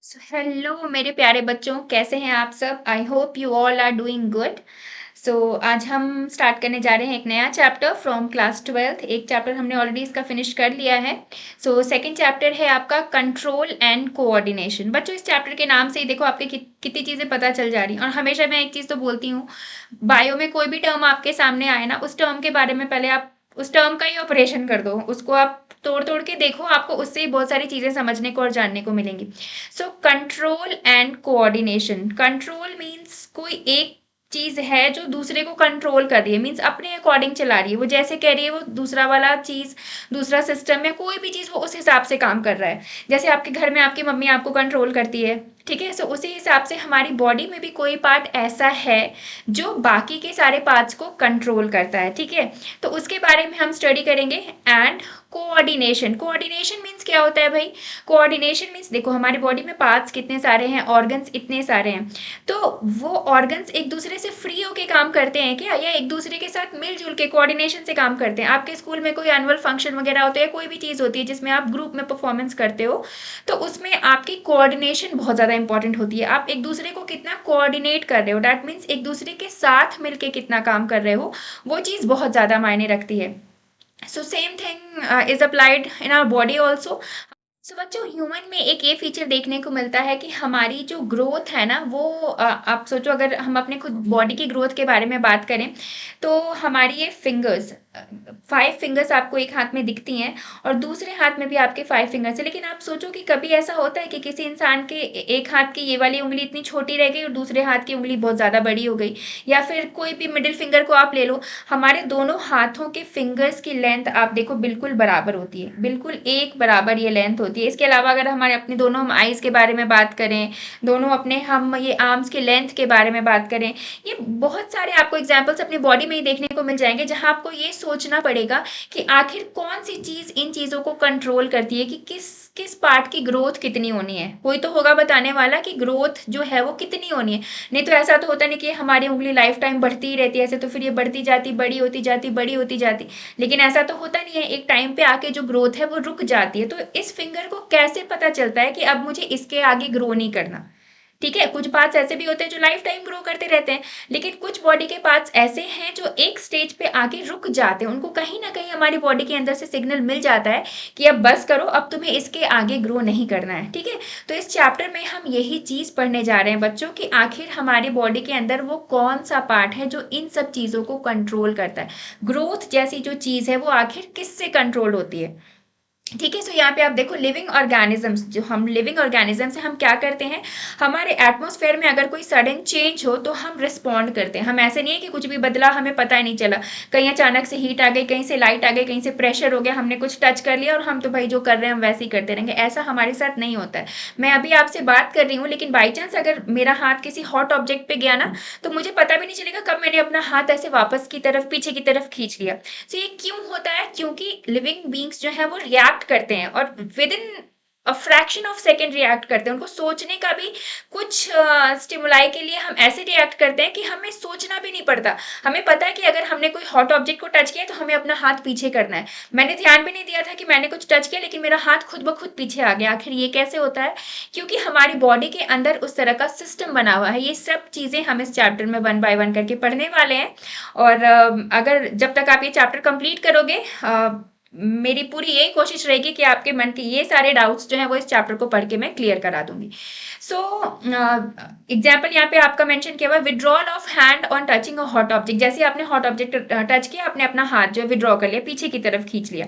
Hello मेरे प्यारे बच्चों, कैसे हैं आप सब। I hope you all are doing good. So आज हम स्टार्ट करने जा रहे हैं एक नया चैप्टर फ्रॉम क्लास 12। एक चैप्टर हमने ऑलरेडी इसका फिनिश कर लिया है। सो सेकंड चैप्टर है आपका कंट्रोल एंड कोऑर्डिनेशन। बच्चों, इस चैप्टर के नाम से ही देखो आपके कितनी चीज़ें पता चल जा रही हैं। और हमेशा मैं एक चीज़ तो बोलती हूँ, बायो में कोई भी टर्म आपके सामने आए ना, उस टर्म के बारे में पहले आप उस टर्म का ही ऑपरेशन कर दो, उसको आप तोड़ तोड़ के देखो, आपको उससे ही बहुत सारी चीज़ें समझने को और जानने को मिलेंगी। So control and coordination. Control means कोई एक चीज है जो दूसरे को कंट्रोल कर रही है, मीन्स अपने अकॉर्डिंग चला रही है, वो जैसे कह रही है वो दूसरा वाला चीज, दूसरा सिस्टम या कोई भी चीज वो उस हिसाब से काम कर रहा है। जैसे आपके घर में आपकी मम्मी आपको कंट्रोल करती है, ठीक है। सो उसी हिसाब से हमारी बॉडी में भी कोई पार्ट ऐसा है जो बाकी के सारे पार्ट्स को कंट्रोल करता है, ठीक है। तो उसके बारे में हम स्टडी करेंगे। And coordination. कोऑर्डिनेशन मीन्स क्या होता है भाई? कोऑर्डिनेशन मीन्स देखो, हमारी बॉडी में पार्ट्स कितने सारे हैं, ऑर्गन्स इतने सारे हैं, तो वो ऑर्गन्स एक दूसरे से फ्री होके काम करते हैं क्या, या एक दूसरे के साथ मिलजुल के कोऑर्डिनेशन से काम करते हैं? आपके स्कूल में कोई एनुअल फंक्शन वगैरह होता है, कोई भी चीज़ होती है जिसमें आप ग्रुप में परफॉर्मेंस करते हो, तो उसमें आपकी कोऑर्डिनेशन बहुत ज़्यादा इंपॉर्टेंट होती है। आप एक दूसरे को कितना कोऑर्डिनेट कर रहे हो, डैट मीन्स एक दूसरे के साथ मिलके कितना काम कर रहे हो, वो चीज़ बहुत ज़्यादा मायने रखती है। So same thing is applied in our body also. So बच्चों, ह्यूमन में एक ये फीचर देखने को मिलता है कि हमारी जो ग्रोथ है ना, वो आप सोचो, अगर हम अपने खुद बॉडी की ग्रोथ के बारे में बात करें तो हमारी ये फिंगर्स, 5 फिंगर्स आपको एक हाथ में दिखती हैं और दूसरे हाथ में भी आपके 5 फिंगर्स है। लेकिन आप सोचो कि कभी ऐसा होता है कि किसी इंसान के एक हाथ की ये वाली उंगली इतनी छोटी रह गई और दूसरे हाथ की उंगली बहुत ज़्यादा बड़ी हो गई, या फिर कोई भी मिडिल फिंगर को आप ले लो, हमारे दोनों हाथों के फिंगर्स की लेंथ आप देखो बिल्कुल बराबर होती है, बिल्कुल एक बराबर ये लेंथ होती है। इसके अलावा अगर हमारे अपने दोनों हम आइज़ के बारे में बात करें, दोनों अपने हम ये आर्म्स के लेंथ के बारे में बात करें, ये बहुत सारे आपको एग्जाम्पल्स अपनी बॉडी में ही देखने को मिल जाएंगे, जहां आपको ये सोचना पड़ेगा कि आखिर कौन सी चीज़ इन चीज़ों को कंट्रोल करती है, कि किस किस पार्ट की ग्रोथ कितनी होनी है। कोई तो होगा बताने वाला कि ग्रोथ जो है वो कितनी होनी है। नहीं तो ऐसा तो होता नहीं कि हमारी उंगली लाइफ टाइम बढ़ती ही रहती है, ऐसे तो फिर ये बढ़ती जाती, बड़ी होती जाती, बड़ी होती जाती। लेकिन ऐसा तो होता नहीं है, एक टाइम पे आके जो ग्रोथ है वो रुक जाती है। तो इस फिंगर को कैसे पता चलता है कि अब मुझे इसके आगे ग्रो नहीं करना? ठीक है, कुछ पार्ट्स ऐसे भी होते हैं जो लाइफ टाइम ग्रो करते रहते हैं, लेकिन कुछ बॉडी के पार्ट्स ऐसे हैं जो एक स्टेज पे आके रुक जाते हैं। उनको कहीं ना कहीं हमारी बॉडी के अंदर से सिग्नल मिल जाता है कि अब बस करो, अब तुम्हें इसके आगे ग्रो नहीं करना है, ठीक है। तो इस चैप्टर में हम यही चीज पढ़ने जा रहे हैं बच्चों, कि आखिर हमारी बॉडी के अंदर वो कौन सा पार्ट है जो इन सब चीजों को कंट्रोल करता है। ग्रोथ जैसी जो चीज है वो आखिर किससे कंट्रोल होती है, ठीक है। सो यहाँ पे आप देखो, लिविंग ऑर्गेनिजम्स, जो हम लिविंग ऑर्गेनिजम्स हैं, हम क्या करते हैं, हमारे एटमॉस्फेयर में अगर कोई सडन चेंज हो तो हम रिस्पॉन्ड करते हैं। हम ऐसे नहीं है कि कुछ भी बदला हमें पता ही नहीं चला, कहीं अचानक से हीट आ गई, कहीं से लाइट आ गई, कहीं से प्रेशर हो गया, हमने कुछ टच कर लिया और हम तो भाई जो कर रहे हैं हम वैसे ही करते रहेंगे। ऐसा हमारे साथ नहीं होता है। मैं अभी आपसे बात कर रही हूँ, लेकिन बाई चांस अगर मेरा हाथ किसी हॉट ऑब्जेक्ट पे गया ना, तो मुझे पता भी नहीं चलेगा कब मैंने अपना हाथ ऐसे वापस की तरफ, पीछे की तरफ खींच लिया। तो ये क्यों होता है? क्योंकि लिविंग बींग्स जो है वो रिएक्ट करते हैं, और with in a fraction of second react करते हैं। उनको सोचने का भी कुछ स्टिमुलाई के लिए हम ऐसे रिएक्ट करते हैं कि हमें सोचना भी नहीं पड़ता। हमें पता है कि अगर हमने कोई हॉट ऑब्जेक्ट को टच किया तो हमें अपना हाथ पीछे करना है। मैंने ध्यान भी नहीं दिया था कि मैंने कुछ टच किया, लेकिन मेरा हाथ खुद ब खुद पीछे आ गया। आखिर ये कैसे होता है? क्योंकि हमारी बॉडी के अंदर उस तरह का सिस्टम बना हुआ है। ये सब चीज़ें हम इस चैप्टर में 1 बाय 1 करके पढ़ने वाले हैं। और अगर जब तक आप ये चैप्टर कंप्लीट करोगे, मेरी पूरी यही कोशिश रहेगी कि आपके मन के ये सारे डाउट्स जो हैं वो इस चैप्टर को पढ़ के मैं क्लियर करा दूंगी। सो एग्जाम्पल यहाँ पे आपका मेंशन किया हुआ है, withdrawal of hand on touching a hot object. जैसे आपने हॉट ऑब्जेक्ट टच किया, आपने अपना हाथ जो है विड्रॉ कर लिया, पीछे की तरफ खींच लिया।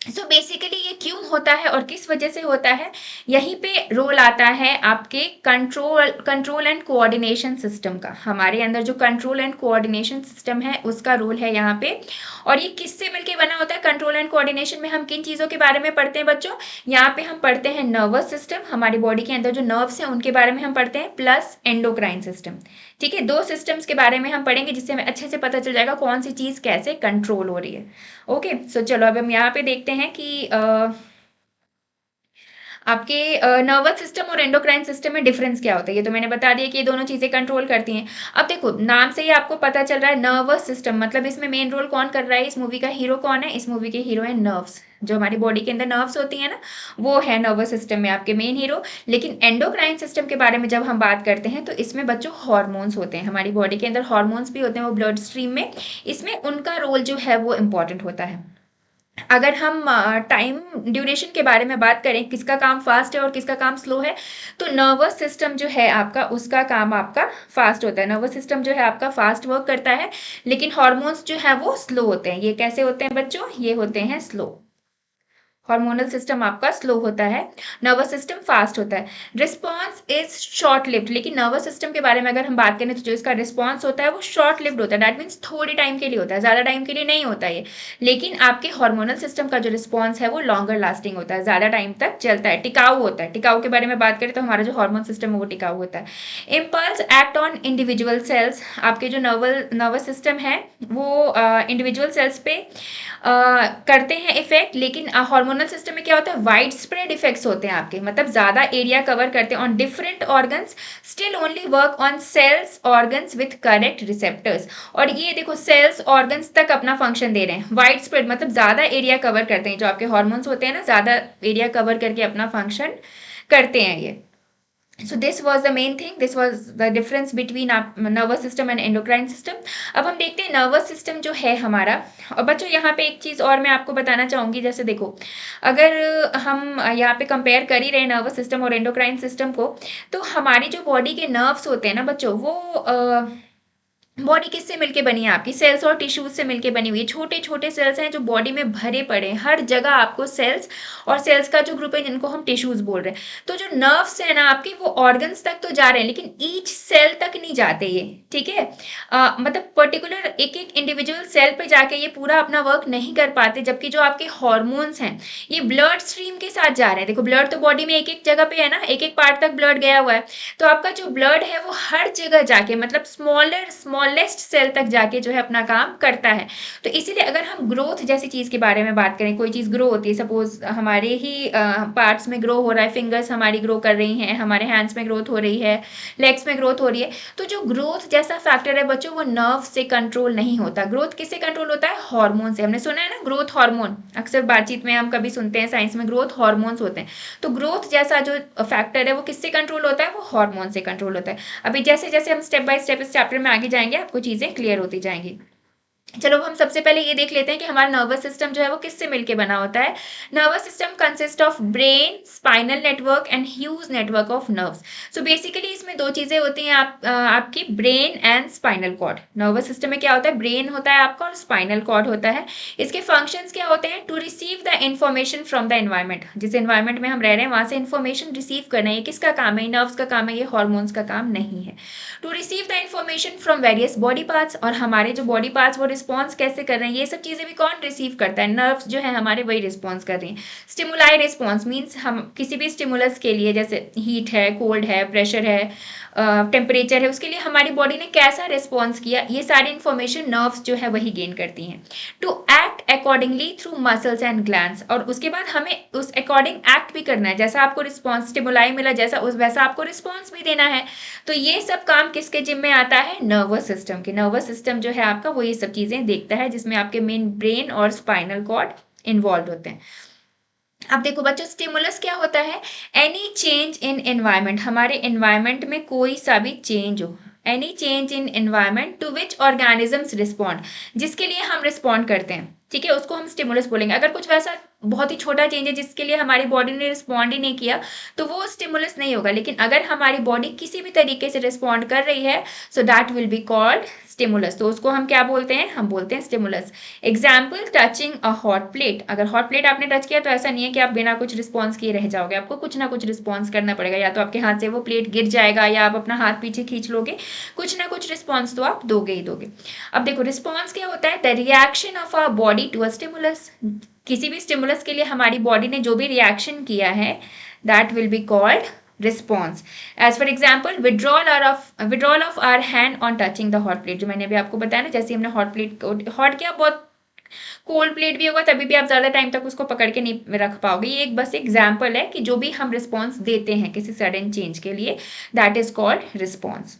सो बेसिकली ये क्यों होता है और किस वजह से होता है, यहीं पे रोल आता है आपके कंट्रोल एंड कोऑर्डिनेशन सिस्टम का। हमारे अंदर जो कंट्रोल एंड कोऑर्डिनेशन सिस्टम है उसका रोल है यहाँ पे। और ये किससे मिलके बना होता है? कंट्रोल एंड कोऑर्डिनेशन में हम किन चीज़ों के बारे में पढ़ते हैं बच्चों? यहाँ पे हम पढ़ते हैं नर्वस सिस्टम, हमारी बॉडी के अंदर जो नर्व्स हैं उनके बारे में हम पढ़ते हैं, प्लस एंडोक्राइन सिस्टम। ठीक है, 2 सिस्टम्स के बारे में हम पढ़ेंगे, जिससे हमें अच्छे से पता चल जाएगा कौन सी चीज़ कैसे कंट्रोल हो रही है। ओके, सो चलो अब हम यहाँ पे देखते हैं कि आपके नर्वस सिस्टम और एंडोक्राइन सिस्टम में डिफरेंस क्या होता है। ये तो मैंने बता दिया कि ये दोनों चीज़ें कंट्रोल करती हैं। अब देखो, नाम से ही आपको पता चल रहा है नर्वस सिस्टम, मतलब इसमें मेन रोल कौन कर रहा है, इस मूवी का हीरो कौन है? इस मूवी के हीरो है नर्व्स, जो हमारी बॉडी के अंदर नर्व्स होती हैं ना, वो है नर्वस सिस्टम में आपके मेन हीरो। लेकिन एंडोक्राइन सिस्टम के बारे में जब हम बात करते हैं तो इसमें बच्चों हार्मोन्स होते हैं, हमारी बॉडी के अंदर हार्मोन्स भी होते हैं वो ब्लड स्ट्रीम में, इसमें उनका रोल जो है वो इम्पॉर्टेंट होता है। अगर हम टाइम ड्यूरेशन के बारे में बात करें, किसका काम फास्ट है और किसका काम स्लो है, तो नर्वस सिस्टम जो है आपका, उसका काम आपका फास्ट होता है। नर्वस सिस्टम जो है आपका फास्ट वर्क करता है, लेकिन हार्मोन्स जो है वो स्लो होते हैं। ये कैसे होते हैं बच्चों? ये होते हैं स्लो। हार्मोनल सिस्टम आपका स्लो होता है, नर्वस सिस्टम फास्ट होता है। रिस्पॉन्स इज शॉर्ट लिव्ड, लेकिन नर्वस सिस्टम के बारे में अगर हम बात करें तो जो इसका रिस्पॉन्स होता है वो शॉर्ट लिव्ड होता है। दैट मीन्स थोड़ी टाइम के लिए होता है, ज़्यादा टाइम के लिए नहीं होता ये। लेकिन आपके हार्मोनल सिस्टम का जो रिस्पॉन्स है वो लॉन्गर लास्टिंग होता है, ज़्यादा टाइम तक चलता है, टिकाऊ होता है। टिकाऊ के बारे में बात करें तो हमारा जो हार्मोन सिस्टम है वो टिकाऊ होता है। Impulse act on individual cells, आपके जो नर्वस सिस्टम है वो इंडिविजुअल सेल्स पे करते हैं इफेक्ट, लेकिन हार्मोनल सिस्टम में क्या होता है? वाइड स्प्रेड इफेक्ट्स होते हैं आपके, मतलब ज़्यादा एरिया कवर करते हैं on different organs, still only work on cells organs with correct receptors. और ये देखो सेल्स ऑर्गन्स तक अपना फंक्शन दे रहे हैं। वाइड स्प्रेड मतलब ज़्यादा एरिया कवर करते हैं, जो आपके हॉर्मोन्स होते हैं ना, ज़्यादा एरिया कवर करके अपना फंक्शन करते हैं ये। So this was the main thing, this was the difference between nervous system and endocrine system। अब हम देखते हैं नर्वस सिस्टम जो है हमारा। और बच्चों यहाँ पे एक चीज़ और मैं आपको बताना चाहूँगी, जैसे देखो अगर हम यहाँ पे कंपेयर कर ही रहे हैं नर्वस सिस्टम और एंडोक्राइन सिस्टम को, तो हमारी जो बॉडी के नर्व्स होते हैं ना बच्चों, वो बॉडी किससे मिलके बनी है? आपकी सेल्स और टिश्यूज से मिलके बनी हुई है। छोटे छोटे सेल्स हैं जो बॉडी में भरे पड़े हैं, हर जगह आपको सेल्स, और सेल्स का जो ग्रुप है जिनको हम टिश्यूज बोल रहे हैं। तो जो नर्व्स है ना आपके, वो ऑर्गन्स तक तो जा रहे हैं, लेकिन ईच सेल तक नहीं जाते ये, ठीक है। मतलब पर्टिकुलर एक एक इंडिविजुअल सेल पे जाके ये पूरा अपना वर्क नहीं कर पाते, जबकि जो आपके हॉर्मोन्स हैं ये ब्लड स्ट्रीम के साथ जा रहे हैं। देखो ब्लड तो बॉडी में एक एक जगह पे है ना, एक एक पार्ट तक ब्लड गया हुआ है, तो आपका जो ब्लड है वो हर जगह जाके, मतलब स्मॉलेस्ट सेल तक जाके जो है अपना काम करता है। तो इसीलिए अगर हम ग्रोथ जैसी चीज़ के बारे में बात करें, कोई चीज़ ग्रो होती है, सपोज हमारे ही पार्ट्स में ग्रो हो रहा है, फिंगर्स हमारी ग्रो कर रही हैं, हमारे हैंड्स में ग्रोथ हो रही है, लेग्स में ग्रोथ हो रही है, तो जो ग्रोथ जैसा फैक्टर है बच्चों, वो नर्व से कंट्रोल नहीं होता। ग्रोथ किससे कंट्रोल होता है? हार्मोन से। हमने सुना है ना ग्रोथ हार्मोन, अक्सर बातचीत में हम कभी सुनते हैं, साइंस में ग्रोथ हार्मोन्स होते हैं। तो ग्रोथ जैसा जो फैक्टर है वो किससे कंट्रोल होता है? वो हार्मोन से कंट्रोल होता है। अभी जैसे जैसे हम स्टेप बाय स्टेप इस चैप्टर में आगे जाएंगे, आपको चीज़ें क्लियर होती जाएंगी। चलो हम सबसे पहले ये देख लेते हैं कि हमारा नर्वस सिस्टम जो है वो किससे मिलके बना होता है। Nervous system consist of brain, spinal network and huge network of nerves. So basically इसमें दो चीजें होती हैं, आपकी brain and spinal cord. Nervous system में क्या होता है? ब्रेन होता है आपका और स्पाइनल कॉर्ड होता है। इसके फंक्शंस क्या होते हैं? To receive the information from the environment, जिस एनवायरमेंट में हम रह रहे हैं वहां से इन्फॉर्मेशन रिसीव करना, ये किसका काम है? नर्व्स का काम है, ये हॉर्मोन्स का काम नहीं है। To receive the information from various body parts, और हमारे जो बॉडी पार्ट्स वो रिस्पॉन्स कैसे कर रहे हैं, ये सब चीज़ें भी कौन रिसीव करता है? नर्व्स जो है हमारे, वही रिस्पॉन्स कर रही हैं। स्टिमुलाई रिस्पॉन्स मीन्स हम किसी भी स्टिमुलस के लिए, जैसे हीट है, कोल्ड है, प्रेशर है, टेम्परेचर है, उसके लिए हमारी बॉडी ने कैसा रिस्पॉन्स किया, ये सारी इन्फॉर्मेशन नर्व्स जो है वही गेन करती हैं। To act accordingly through muscles and glands, और उसके बाद हमें उस अकॉर्डिंग एक्ट भी करना है, जैसा आपको रिस्पॉन्स स्टिमुलाई मिला, जैसा उस वैसा आपको रिस्पॉन्स भी देना है। तो ये सब काम किसके जिम्मे में आता है? नर्वस सिस्टम के। नर्वस सिस्टम जो है आपका वो ये सब चीजें देखता है, जिसमें आपके मेन ब्रेन और स्पाइनल कॉर्ड इन्वॉल्व होते हैं। अब देखो बच्चों, स्टिमुलस क्या होता है? एनी चेंज इन एनवायरनमेंट, हमारे एनवायरनमेंट में कोई सा भी चेंज हो, any change in environment to which organisms respond, जिसके लिए हम रिस्पॉन्ड करते हैं, ठीक है, उसको हम स्टिमुलस बोलेंगे। अगर कुछ वैसा बहुत ही छोटा चेंज है जिसके लिए हमारी बॉडी ने रिस्पॉन्ड ही नहीं किया, तो वो स्टिमुलस नहीं होगा। लेकिन अगर हमारी बॉडी किसी भी तरीके से रिस्पॉन्ड कर रही है, so that will be called stimulus. तो उसको हम क्या बोलते हैं? हम बोलते हैं stimulus. Example, touching a hot plate. अगर हॉट प्लेट आपने टच किया तो ऐसा नहीं है कि आप बिना कुछ रिस्पॉन्स किए रह जाओगे, आपको कुछ ना कुछ रिस्पॉन्स करना पड़ेगा, या तो आपके हाथ से वो प्लेट गिर जाएगा, या आप अपना हाथ पीछे खींच लोगे, कुछ ना कुछ रिस्पॉन्स तो आप दोगे ही दोगे। अब देखो रिस्पॉन्स क्या होता है? The reaction of our body to a stimulus. किसी भी स्टिमुलस के लिए हमारी बॉडी ने जो भी रिएक्शन किया है, that will be called response. As for example, withdrawal of our hand on touching the hot plate, जो मैंने अभी आपको बताया ना, जैसे हमने हॉट प्लेट को हॉट किया, बहुत कोल्ड प्लेट भी होगा तभी भी आप ज़्यादा टाइम तक उसको पकड़ के नहीं रख पाओगे। ये एक बस एग्जाम्पल है कि जो भी हम रिस्पॉन्स देते हैं किसी सडन चेंज के लिए, दैट इज कॉल्ड रिस्पॉन्स।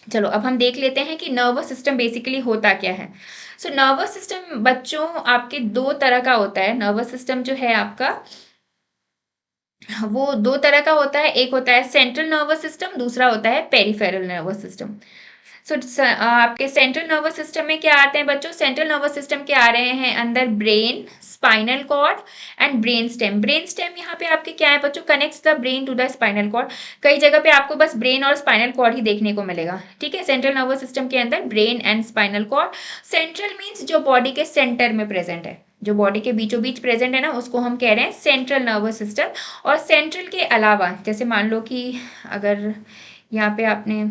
चलो अब हम देख लेते हैं कि नर्वस सिस्टम बेसिकली होता क्या है। सो नर्वस सिस्टम बच्चों आपके दो तरह का होता है। नर्वस सिस्टम जो है आपका वो दो तरह का होता है, एक होता है सेंट्रल नर्वस सिस्टम, दूसरा होता है पेरिफेरल नर्वस सिस्टम। सो आपके सेंट्रल नर्वस सिस्टम में क्या आते हैं बच्चों? सेंट्रल नर्वस सिस्टम के आ रहे हैं अंदर brain, spinal cord and brain stem. Brain stem यहाँ पे आपके क्या है बच्चों? Connects the brain to the spinal cord. कई जगह पे आपको बस ब्रेन और स्पाइनल कॉर्ड ही देखने को मिलेगा, ठीक है। सेंट्रल नर्वस सिस्टम के अंदर brain and spinal cord. Central means जो बॉडी के सेंटर में प्रेजेंट है, जो बॉडी के बीचों बीच प्रेजेंट है ना, उसको हम कह रहे हैं सेंट्रल नर्वस सिस्टम। और सेंट्रल के अलावा जैसे मान लो कि अगर यहाँ पे आपने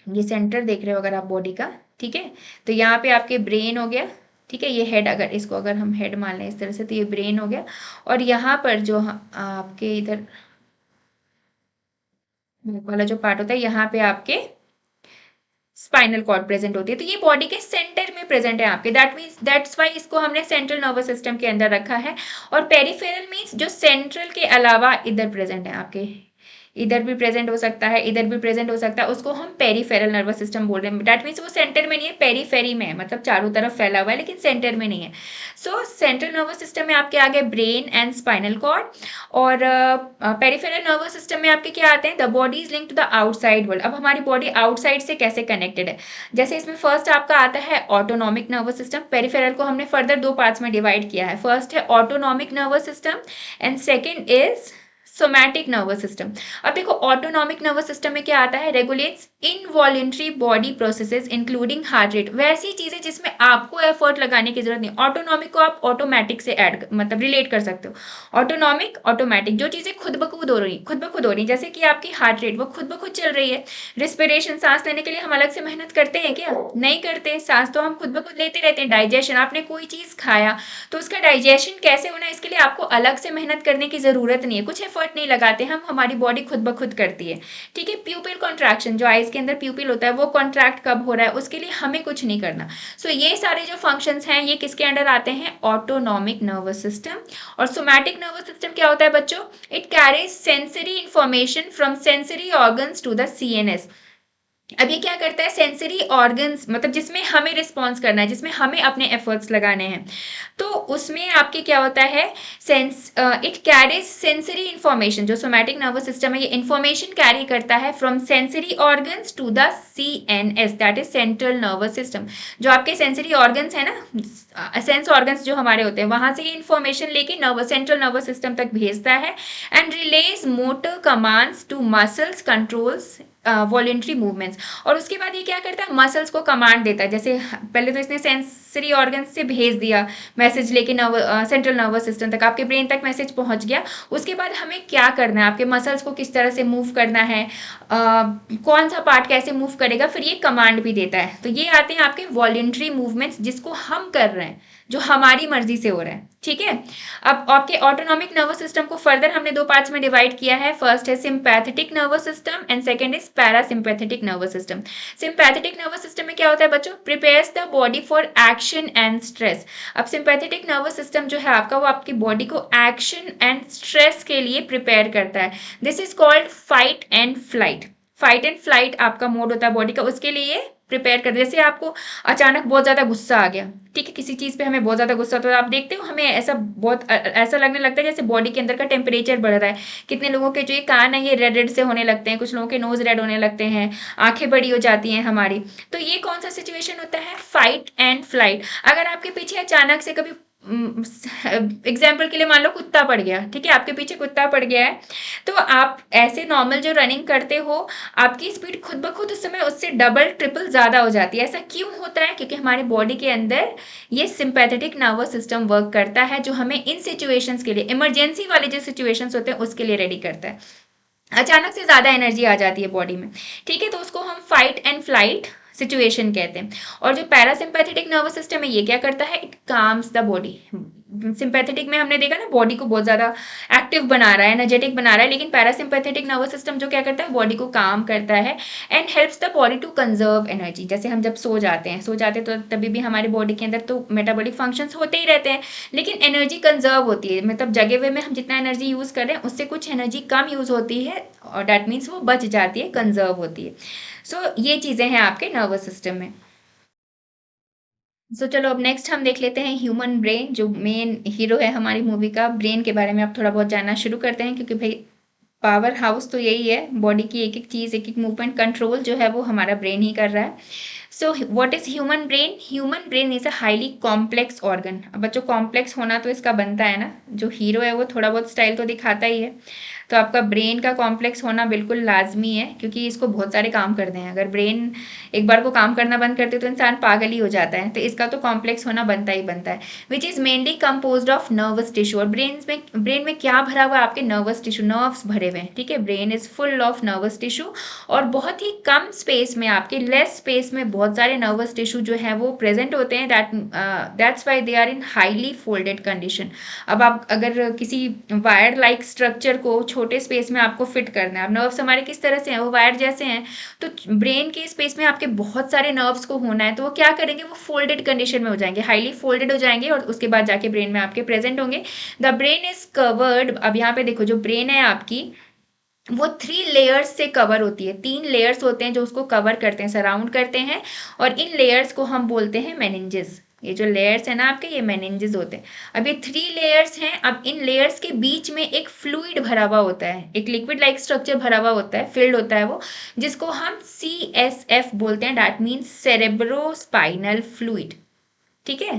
ये सेंटर देख रहे हो अगर आप बॉडी का, ठीक है, तो यहाँ पे आपके ब्रेन हो गया, ठीक है, ये हेड, अगर इसको अगर हम हेड मान लें इस तरह से तो ये ब्रेन हो गया। और यहाँ पर जो आपके इधर वाला जो पार्ट होता है, यहाँ पे आपके स्पाइनल कॉर्ड प्रेजेंट होती है। तो ये बॉडी के सेंटर में प्रेजेंट है आपके, दैट मीन्स दैट्स वाई इसको हमने सेंट्रल नर्वस सिस्टम के अंदर रखा है। और पेरिफेरल मीन्स जो सेंट्रल के अलावा इधर प्रेजेंट है आपके, इधर भी प्रेजेंट हो सकता है, इधर भी प्रेजेंट हो सकता है, उसको हम पेरिफेरल नर्वस सिस्टम बोल रहे हैं। दैट मीन्स वो सेंटर में नहीं है, पेरीफेरी में है, मतलब चारों तरफ फैला हुआ है लेकिन सेंटर में नहीं है। सो सेंट्रल नर्वस सिस्टम में आपके आगे ब्रेन एंड स्पाइनल कॉर्ड। और पेरिफेरल नर्वस सिस्टम में आपके क्या आते हैं? The body is link to the outside world. अब हमारी बॉडी आउटसाइड से कैसे कनेक्टेड है? जैसे इसमें फर्स्ट आपका आता है ऑटोनॉमिक नर्वस सिस्टम। पेरिफेरल को हमने फर्दर दो पार्ट्स में डिवाइड किया है। फर्स्ट है autonomic nervous system and second is somatic nervous system. अब देखो ऑटोनॉमिक नर्वस सिस्टम में क्या आता है? Regulates involuntary body processes including heart rate. वैसी चीजें जिसमें आपको एफर्ट लगाने की जरूरत नहीं। ऑटोनॉमिक को आप ऑटोमेटिक से ऐड मतलब रिलेट कर सकते हो। ऑटोनॉमिक ऑटोमेटिक, जो चीजें खुद ब खुद हो रही, जैसे कि आपकी हार्ट रेट वो खुद ब खुद चल रही है। रिस्पिरेशन, सांस लेने के लिए हम अलग से मेहनत करते हैं क्या? नहीं करते, सांस तो हम खुद ब खुद लेते रहते हैं। डाइजेशन, आपने कोई चीज खाया तो उसका डाइजेशन कैसे होना है, इसके लिए आपको अलग से मेहनत करने की जरूरत नहीं है, कुछ एफर्ट नहीं लगाते हम, हमारी बॉडी खुद ब खुद करती है, ठीक है। प्यूपिल कॉन्ट्रैक्शन, जो आईज के अंदर प्यूपिल होता है वो कॉन्ट्रैक्ट कब हो रहा है, उसके लिए हमें कुछ नहीं करना। सो ये सारे जो फंक्शंस हैं ये किसके अंडर आते हैं? Autonomic nervous system. और सोमैटिक नर्वस सिस्टम क्या होता है बच्चों? It carries sensory information from sensory organs to the CNS. अब ये क्या करता है? सेंसरी ऑर्गन्स, मतलब जिसमें हमें रिस्पॉन्स करना है, जिसमें हमें अपने एफर्ट्स लगाने हैं, तो उसमें आपके क्या होता है? It carries sensory information. जो सोमैटिक नर्वस सिस्टम है ये इंफॉर्मेशन कैरी करता है from sensory organs to the CNS, that is central nervous system. जो आपके सेंसरी ऑर्गन्स है ना, सेंस ऑर्गन्स जो हमारे होते हैं, वहां से ये इंफॉर्मेशन लेके सेंट्रल नर्वस सिस्टम तक भेजता है and relays motor commands to muscles controls voluntary movements. और उसके बाद ये क्या करता है? मसल्स को कमांड देता है। जैसे पहले तो इसने सेंसरी ऑर्गन्स से भेज दिया मैसेज लेके सेंट्रल नर्वस सिस्टम तक, आपके ब्रेन तक मैसेज पहुंच गया। उसके बाद हमें क्या करना है? आपके मसल्स को किस तरह से मूव करना है, कौन सा पार्ट कैसे मूव करेगा, फिर ये कमांड भी देता है। तो ये आते हैं आपके वॉलेंट्री मूवमेंट्स, जिसको हम कर रहे हैं, जो हमारी मर्जी से हो रहा है, ठीक है। अब आपके ऑटोनॉमिक नर्वस सिस्टम को फर्दर हमने दो पार्ट्स में डिवाइड किया है। फर्स्ट है sympathetic nervous system and second is parasympathetic nervous system. Sympathetic nervous system में क्या होता है बच्चों? Prepares the body for action and stress. अब सिंपैथेटिक नर्वस सिस्टम जो है आपका, वो आपकी बॉडी को एक्शन एंड स्ट्रेस के लिए प्रिपेयर करता है। This is called fight and flight. Fight and flight आपका मोड होता है बॉडी का, उसके लिए प्रिपेयर कर। जैसे आपको अचानक बहुत ज्यादा गुस्सा आ गया, ठीक है, किसी चीज पे हमें बहुत ज्यादा गुस्सा, तो आप देखते हो हमें ऐसा बहुत ऐसा लगने लगता है जैसे बॉडी के अंदर का टेम्परेचर बढ़ रहा है। कितने लोगों के जो ये कान है ये रेड रेड से होने लगते हैं, कुछ लोगों के नोज रेड होने लगते हैं, आंखें बड़ी हो जाती हैं हमारी। तो ये कौन सा सिचुएशन होता है? Fight and flight. अगर आपके पीछे अचानक से कभी एग्जाम्पल के लिए मान लो कुत्ता पड़ गया, ठीक है, आपके पीछे कुत्ता पड़ गया है, तो आप ऐसे नॉर्मल जो रनिंग करते हो, आपकी स्पीड खुद ब खुद उस समय उससे डबल ट्रिपल ज्यादा हो जाती है। ऐसा क्यों होता है? क्योंकि हमारे बॉडी के अंदर ये सिंपैथेटिक नर्वस सिस्टम वर्क करता है, जो हमें इन सिचुएशंस के लिए, इमरजेंसी वाले जो सिचुएशंस होते हैं उसके लिए रेडी करता है। अचानक से ज्यादा एनर्जी आ जाती है बॉडी में, ठीक है, तो उसको हम फाइट एंड फ्लाइट सिचुएशन कहते हैं। और जो पैरासिम्पैथेटिक नर्वस सिस्टम है ये क्या करता है? It calms the body, sympathetic में हमने देखा ना बॉडी को बहुत ज़्यादा एक्टिव बना रहा है, एनर्जेटिक बना रहा है, लेकिन पैरासिम्पैथेटिक नर्वस सिस्टम जो क्या करता है, बॉडी को काम करता है and helps the body to conserve energy. जैसे हम जब सो जाते हैं तो तभी भी हमारी बॉडी के अंदर तो मेटाबॉलिक फंक्शंस होते ही रहते हैं, लेकिन एनर्जी कंजर्व होती है, मतलब जगे हुए में हम जितना एनर्जी यूज़ कर रहे हैं उससे कुछ एनर्जी कम यूज़ होती है और डैट मीन्स वो बच जाती है, कंजर्व होती है। सो ये चीज़ें हैं आपके नर्वस सिस्टम में। चलो अब नेक्स्ट हम देख लेते हैं ह्यूमन ब्रेन, जो मेन हीरो है हमारी मूवी का। ब्रेन के बारे में आप थोड़ा बहुत जानना शुरू करते हैं, क्योंकि भाई पावर हाउस तो यही है, बॉडी की एक एक चीज़, एक एक मूवमेंट कंट्रोल जो है वो हमारा ब्रेन ही कर रहा है। So what is human brain? Human brain is a highly complex organ. अब बच्चों, कॉम्प्लेक्स होना तो इसका बनता है ना, जो हीरो है वो थोड़ा बहुत स्टाइल तो दिखाता ही है, तो आपका ब्रेन का कॉम्प्लेक्स होना बिल्कुल लाजमी है, क्योंकि इसको बहुत सारे काम करने हैं। अगर ब्रेन एक बार को काम करना बंद करते तो इंसान पागल ही हो जाता है, तो इसका तो कॉम्प्लेक्स होना बनता ही बनता है। Which is mainly composed of nervous tissue. और ब्रेन में क्या भरा हुआ है? आपके नर्वस टिश्यू, नर्व्स भरे हुए हैं, ठीक है। Brain is full of nervous tissue, और बहुत ही कम स्पेस में, आपके लेस स्पेस में बहुत सारे नर्वस टिश्यू जो है वो प्रेजेंट होते हैं। That's why they are in highly folded condition. अब आप अगर किसी वायर लाइक स्ट्रक्चर को छोटे स्पेस में आपको फिट करना है, अब नर्व्स हमारे किस तरह से हैं, वो वायर जैसे हैं, तो ब्रेन के स्पेस में आपके बहुत सारे नर्व्स को होना है, तो वो क्या करेंगे, वो फोल्डेड कंडीशन में हो जाएंगे, हाईली फोल्डेड हो जाएंगे, और उसके बाद जाके ब्रेन में आपके प्रेजेंट होंगे। The brain is covered. अब यहाँ पे देखो, जो ब्रेन है आपकी वो 3 लेयर्स से कवर होती है। 3 लेयर्स होते हैं जो उसको कवर करते हैं, सराउंड करते हैं, और इन लेयर्स को हम बोलते हैं मेनिंजेस। ये जो लेयर्स है ना आपके, ये मेनिंजेस होते हैं। अब ये 3 लेयर्स हैं। अब इन लेयर्स के बीच में एक फ्लूइड भरा हुआ होता है, एक लिक्विड लाइक स्ट्रक्चर भरा हुआ होता है, फिल्ड होता है वो, जिसको हम CSF बोलते हैं। That means cerebro spinal fluid, ठीक है।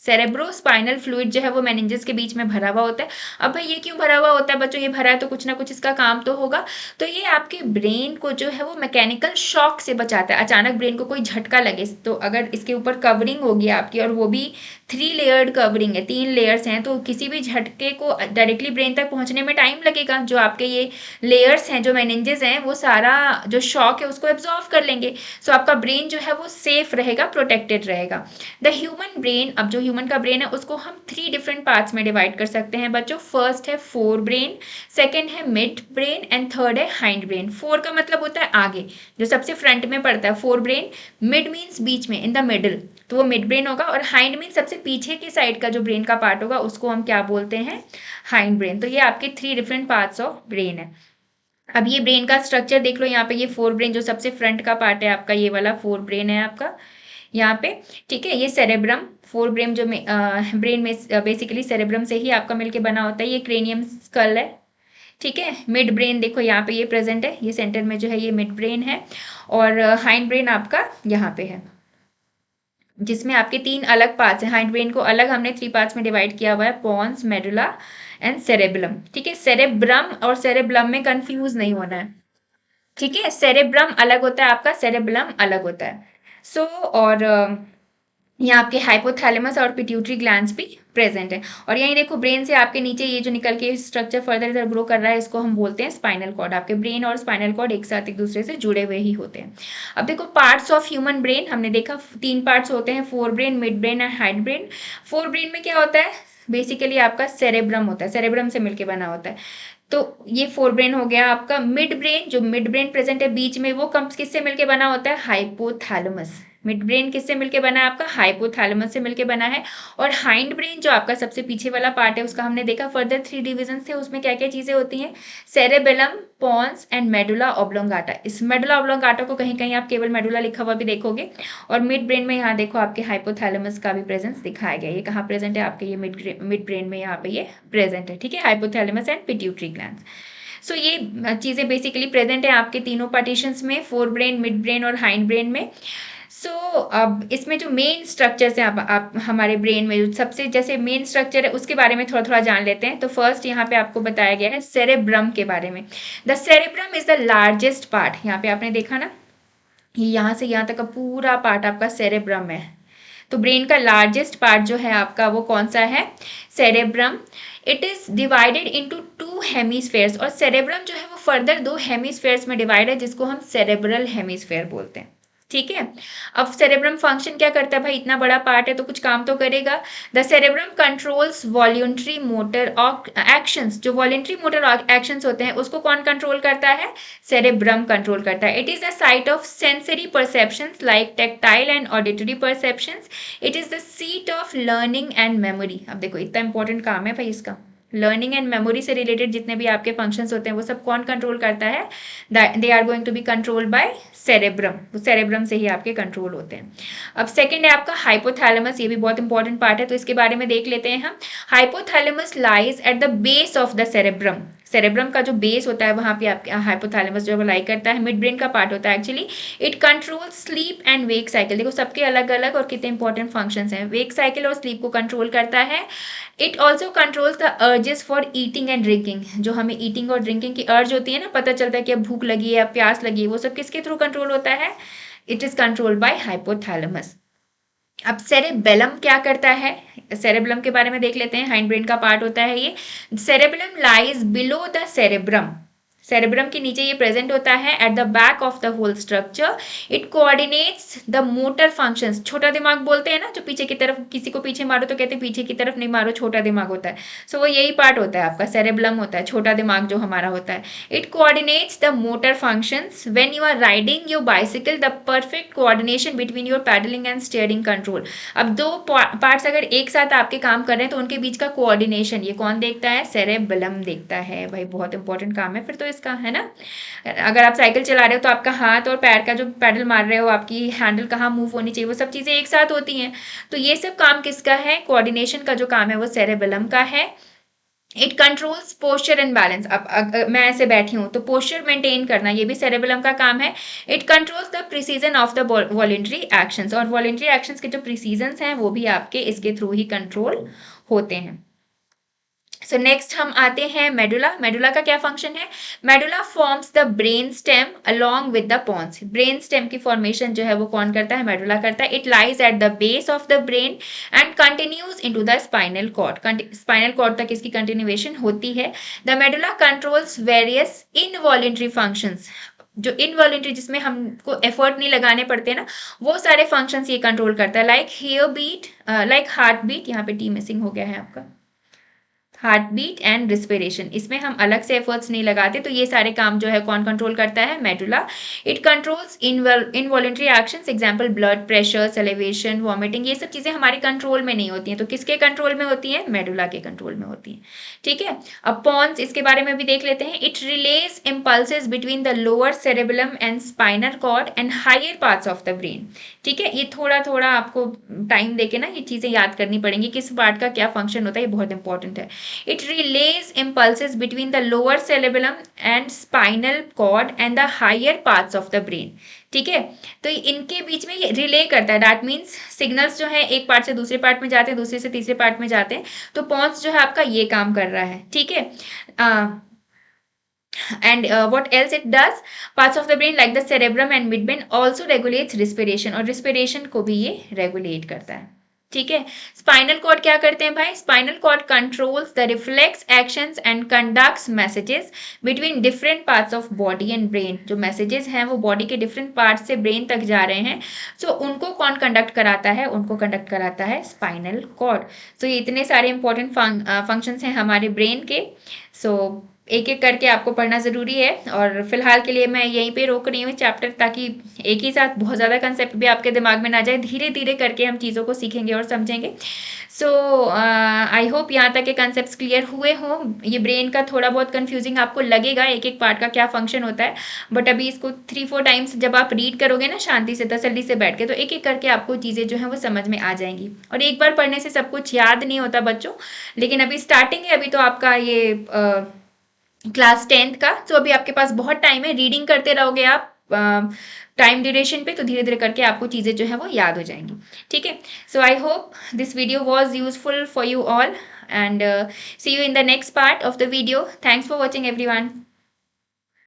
सेरेब्रोस्पाइनल फ्लूइड जो है वो मेनिंजेस के बीच में भरा हुआ होता है। अब भाई ये क्यों भरा हुआ होता है बच्चों? ये भरा है तो कुछ ना कुछ इसका काम तो होगा। तो ये आपके ब्रेन को जो है वो मैकेनिकल शॉक से बचाता है। अचानक ब्रेन को कोई झटका लगे तो अगर इसके ऊपर कवरिंग होगी आपकी, और वो भी 3 लेयर्ड कवरिंग है, 3 लेयर्स हैं, तो किसी भी झटके को डायरेक्टली ब्रेन तक पहुंचने में टाइम लगेगा। जो आपके ये लेयर्स हैं, जो मेनिंजेस हैं, वो सारा जो शॉक है उसको एब्जॉर्व कर लेंगे। सो आपका ब्रेन जो है वो सेफ रहेगा, प्रोटेक्टेड रहेगा। द ह्यूमन ब्रेन, अब जो ह्यूमन का ब्रेन है उसको हम 3 डिफरेंट पार्ट्स में डिवाइड कर सकते हैं बच्चों। फर्स्ट है फोर ब्रेन, सेकंड है मिड ब्रेन, एंड थर्ड है हाइंड ब्रेन। फोर का मतलब होता है आगे, जो सबसे फ्रंट में पड़ता है, फोर ब्रेन। मिड मीन्स बीच में, इन द मिडल, तो वो मिड ब्रेन होगा। और हाइंड मीन्स सबसे पीछे की साइड का जो ब्रेन का पार्ट होगा उसको हम क्या बोलते हैं? Hind brain. तो ये आपके 3 डिफरेंट पार्ट्स ऑफ ब्रेन है। अब ये ब्रेन का स्ट्रक्चर देख लो, यहाँ पे ये फोर ब्रेन जो सबसे फ्रंट का पार्ट है आपका, ये वाला फोर ब्रेन है आपका यहाँ पे, ठीक है। ये सेरेब्रम, फोर ब्रेन जो ब्रेन में बेसिकली सेरेब्रम से ही आपका मिलके बना होता है। ये क्रेनियम स्कल है, ठीक है। मिड ब्रेन देखो यहाँ पे ये प्रेजेंट है, ये सेंटर में जो है ये मिड ब्रेन है, और हाइंड ब्रेन आपका यहाँ पे है, जिसमें आपके 3 अलग पार्ट्स हैं। हाइंड ब्रेन को अलग हमने 3 पार्ट्स में डिवाइड किया हुआ है, पॉन्स, मेडुला एंड सेरेबलम, ठीक है। सेरेब्रम और सेरेब्लम में कंफ्यूज नहीं होना है, ठीक है। सेरेब्रम अलग होता है आपका, सेरेब्लम अलग होता है। और यहाँ आपके हाइपोथैलेमस और पिट्यूटरी ग्लैंड्स भी प्रेजेंट है। और यहीं देखो, ब्रेन से आपके नीचे ये जो निकल के स्ट्रक्चर फर्दर इधर ग्रो कर रहा है, इसको हम बोलते हैं स्पाइनल कॉर्ड। आपके ब्रेन और स्पाइनल कॉर्ड एक साथ एक दूसरे से जुड़े हुए ही होते हैं। अब देखो, पार्ट्स ऑफ ह्यूमन ब्रेन हमने देखा 3 पार्ट्स होते हैं, four brain, mid brain and hind brain. Fore brain में क्या होता है? बेसिकली आपका सेरेब्रम होता है, सेरेब्रम से मिलकर बना होता है। तो ये फोर ब्रेन हो गया आपका। मिड ब्रेन, जो मिड ब्रेन प्रेजेंट है बीच में, वो किससे मिलके बना होता है? हाइपोथैलेमस। मिड ब्रेन किससे मिलके बना है आपका? हाइपोथैलेमस से मिलके बना है। और हाइंड ब्रेन जो आपका सबसे पीछे वाला पार्ट है, उसका हमने देखा फर्दर 3 डिविजन थे, उसमें क्या क्या चीजें होती हैं? Cerebellum, pons and medulla oblongata. इस मेडुला ऑब्लोंगाटा को कहीं कहीं आप केवल मेडुला लिखा हुआ भी देखोगे। और मिड ब्रेन में यहाँ देखो आपके हाइपोथैलेमस का भी प्रेजेंस दिखाया गया। ये कहाँ प्रेजेंट है आपके? ये मिड ब्रेन में यहाँ पे ये प्रेजेंट है, ठीक है। Hypothalamus and pituitary glands. So ये चीज़ें बेसिकली प्रेजेंट है आपके तीनों पार्टीशंस में, फोर ब्रेन, मिड ब्रेन और हाइंड ब्रेन में। अब इसमें जो मेन स्ट्रक्चर्स हैं आप हमारे ब्रेन में, जो सबसे जैसे मेन स्ट्रक्चर है उसके बारे में थोड़ा थोड़ा जान लेते हैं। तो फर्स्ट यहाँ पे आपको बताया गया है सेरेब्रम के बारे में। The cerebrum is the largest part. यहाँ पे आपने देखा ना, यहाँ से यहाँ तक का पूरा पार्ट आपका सेरेब्रम है। तो ब्रेन का लार्जेस्ट पार्ट जो है आपका, वो कौन सा है? Cerebrum. It is divided into 2 हेमीस्फेयर्स। और सेरेब्रम जो है वो फर्दर 2 हेमीस्फेयर्स में डिवाइड है, जिसको हम सेरेब्रल हेमीस्फेयर बोलते हैं, ठीक है। अब सेरेब्रम फंक्शन क्या करता है भाई, इतना बड़ा पार्ट है तो कुछ काम तो करेगा। The cerebrum controls voluntary motor actions, जो वॉल्यूंट्री मोटर एक्शंस होते हैं उसको कौन कंट्रोल करता है, सेरेब्रम कंट्रोल करता है। It is the site of sensory perceptions like tactile and auditory perceptions. It is the seat of learning and memory. अब देखो इतना इंपॉर्टेंट काम है भाई इसका, लर्निंग एंड मेमोरी से रिलेटेड जितने भी आपके फंक्शंस होते हैं वो सब कौन कंट्रोल करता है, they are going to be controlled by cerebrum. वो सेरेब्रम से ही आपके कंट्रोल होते हैं। अब सेकंड है आपका हाइपोथैलेमस, ये भी बहुत इंपॉर्टेंट पार्ट है तो इसके बारे में देख लेते हैं हम। Hypothalamus lies at the base of the cerebrum. Cerebrum का जो बेस होता है वहां पे आपके हाइपोथैलेमस जो लाई करता है, मिड ब्रेन का पार्ट होता है actually. It control sleep and wake cycle. देखो सबके अलग अलग और कितने इंपॉर्टेंट फंक्शंस हैं। वेक साइकिल और स्लीप को कंट्रोल करता है। It also controls the urges for eating and drinking. जो हमें ईटिंग और ड्रिंकिंग की अर्ज होती है ना, पता चलता है कि अब भूख लगी है या प्यास लगी है, वो सब किसके थ्रू कंट्रोल होता है, it is controlled by hypothalamus. अब सेरेबेलम क्या करता है, सेरेबेलम के बारे में देख लेते हैं। हाइंड ब्रेन का पार्ट होता है ये। Cerebellum lies below the cerebrum. Cerebrum के नीचे ये प्रेजेंट होता है at the back of the whole structure. It coordinates the motor functions. छोटा दिमाग बोलते हैं ना, जो पीछे की तरफ, किसी को पीछे मारो तो कहते हैं पीछे की तरफ नहीं मारो, छोटा दिमाग होता है। सो वो यही पार्ट होता है आपका, सेरेबेलम होता है छोटा दिमाग जो हमारा होता है। It coordinates the motor functions when you are riding your bicycle, the perfect coordination between your pedalling and steering control. अब दो पार्ट्स अगर एक साथ आपके काम कर रहे हैं तो उनके बीच का कोऑर्डिनेशन ये कौन देखता है, सेरेबेलम देखता है। भाई बहुत इंपॉर्टेंट काम है फिर तो इसका, है ना। अगर आप साइकिल चला रहे हो तो आपका हाथ और पैर का जो पैडल मार रहे हो, आपकी हैंडल कहाँ मूव होनी चाहिए, वो सब चीजें एक साथ होती हैं। तो ये सब काम किसका है, कोऑर्डिनेशन का जो काम है वो सेरेबेलम का है। It controls posture and balance. अब मैं ऐसे बैठी हूँ तो पोस्चर मेंटेन करना ये भी सेरेबेलम का काम है। It controls the precision of the voluntary actions. और वॉलेंट्री एक्शंस के जो प्रिसीजन हैं वो भी आपके इसके थ्रू ही कंट्रोल होते हैं। सो नेक्स्ट हम आते हैं मेडुला। मेडुला का क्या फंक्शन है, medulla forms the brain stem along with the pons. Brain stem की फॉर्मेशन जो है वो कौन करता है, मेडुला करता है। It lies at the base of the brain and continues into the spinal cord. Spinal cord तक इसकी कंटिन्यूएशन होती है। The medulla controls various involuntary functions. जो इनवॉलेंट्री, जिसमें हमको एफर्ट नहीं लगाने पड़ते ना, वो सारे फंक्शंस ये कंट्रोल करता है। Like here beat, like heart beat, यहाँ पे टी मिसिंग हो गया है आपका, हार्ट बीट एंड रिस्पिरेशन, इसमें हम अलग से एफर्ट्स नहीं लगाते। तो ये सारे काम जो है कौन कंट्रोल करता है, medulla. It controls involuntary actions, example blood pressure, salivation, vomiting, ये सब चीजें हमारे कंट्रोल में नहीं होती हैं। तो किसके कंट्रोल में होती हैं, मेडुला के कंट्रोल में होती हैं। ठीक है। अब पॉन्स, इसके बारे में भी देख लेते हैं। It relays impulses between the lower cerebellum and spinal cord and higher parts of the brain. ठीक है, ये थोड़ा थोड़ा आपको टाइम देके ना ये चीजें याद करनी पड़ेंगी, किस पार्ट का क्या फंक्शन होता है, ये बहुत इंपॉर्टेंट है। It relays impulses between the lower cerebellum and spinal cord and the higher parts of the brain. ठीक है, तो इनके बीच में ये रिले करता है। दैट मीन्स सिग्नल्स जो है एक पार्ट से दूसरे पार्ट में जाते हैं, दूसरे से तीसरे पार्ट में जाते हैं। तो पॉन्स जो है आपका ये काम कर रहा है। ठीक है। and what else it does, parts of the brain like the cerebrum and midbrain also regulates respiration, और respiration को भी ये regulate करता है। ठीक है। स्पाइनल कॉर्ड क्या करते हैं भाई, spinal cord controls the reflex actions and conducts messages between different parts of body and brain. जो मैसेजेस हैं वो बॉडी के डिफरेंट पार्ट से ब्रेन तक जा रहे हैं, सो उनको कौन कंडक्ट कराता है, उनको कंडक्ट कराता है स्पाइनल कॉर्ड। सो ये इतने सारे इंपॉर्टेंट फंक्शंस हैं हमारे ब्रेन के। सो एक एक करके आपको पढ़ना ज़रूरी है। और फिलहाल के लिए मैं यहीं पे रोक रही हूँ चैप्टर, ताकि एक ही साथ बहुत ज़्यादा कंसेप्ट भी आपके दिमाग में ना जाए, धीरे धीरे करके हम चीज़ों को सीखेंगे और समझेंगे। सो आई होप यहाँ तक के कंसेप्ट क्लियर हुए हों। ये ब्रेन का थोड़ा बहुत कंफ्यूजिंग आपको लगेगा, एक एक पार्ट का क्या फंक्शन होता है, बट अभी इसको 3-4 टाइम्स जब आप रीड करोगे ना शांति से, तसल्ली से बैठ के, तो एक एक करके आपको चीज़ें जो हैं वो समझ में आ जाएंगी। और एक बार पढ़ने से सब कुछ याद नहीं होता बच्चों, लेकिन अभी स्टार्टिंग है, अभी तो आपका ये क्लास 10th का, तो अभी आपके पास बहुत टाइम है। रीडिंग करते रहोगे आप टाइम ड्यूरेशन पे, तो धीरे धीरे करके आपको चीज़ें जो है वो याद हो जाएंगी। ठीक है। So I hope this video was useful for you all, and see you in the next part of the video. Thanks for watching everyone.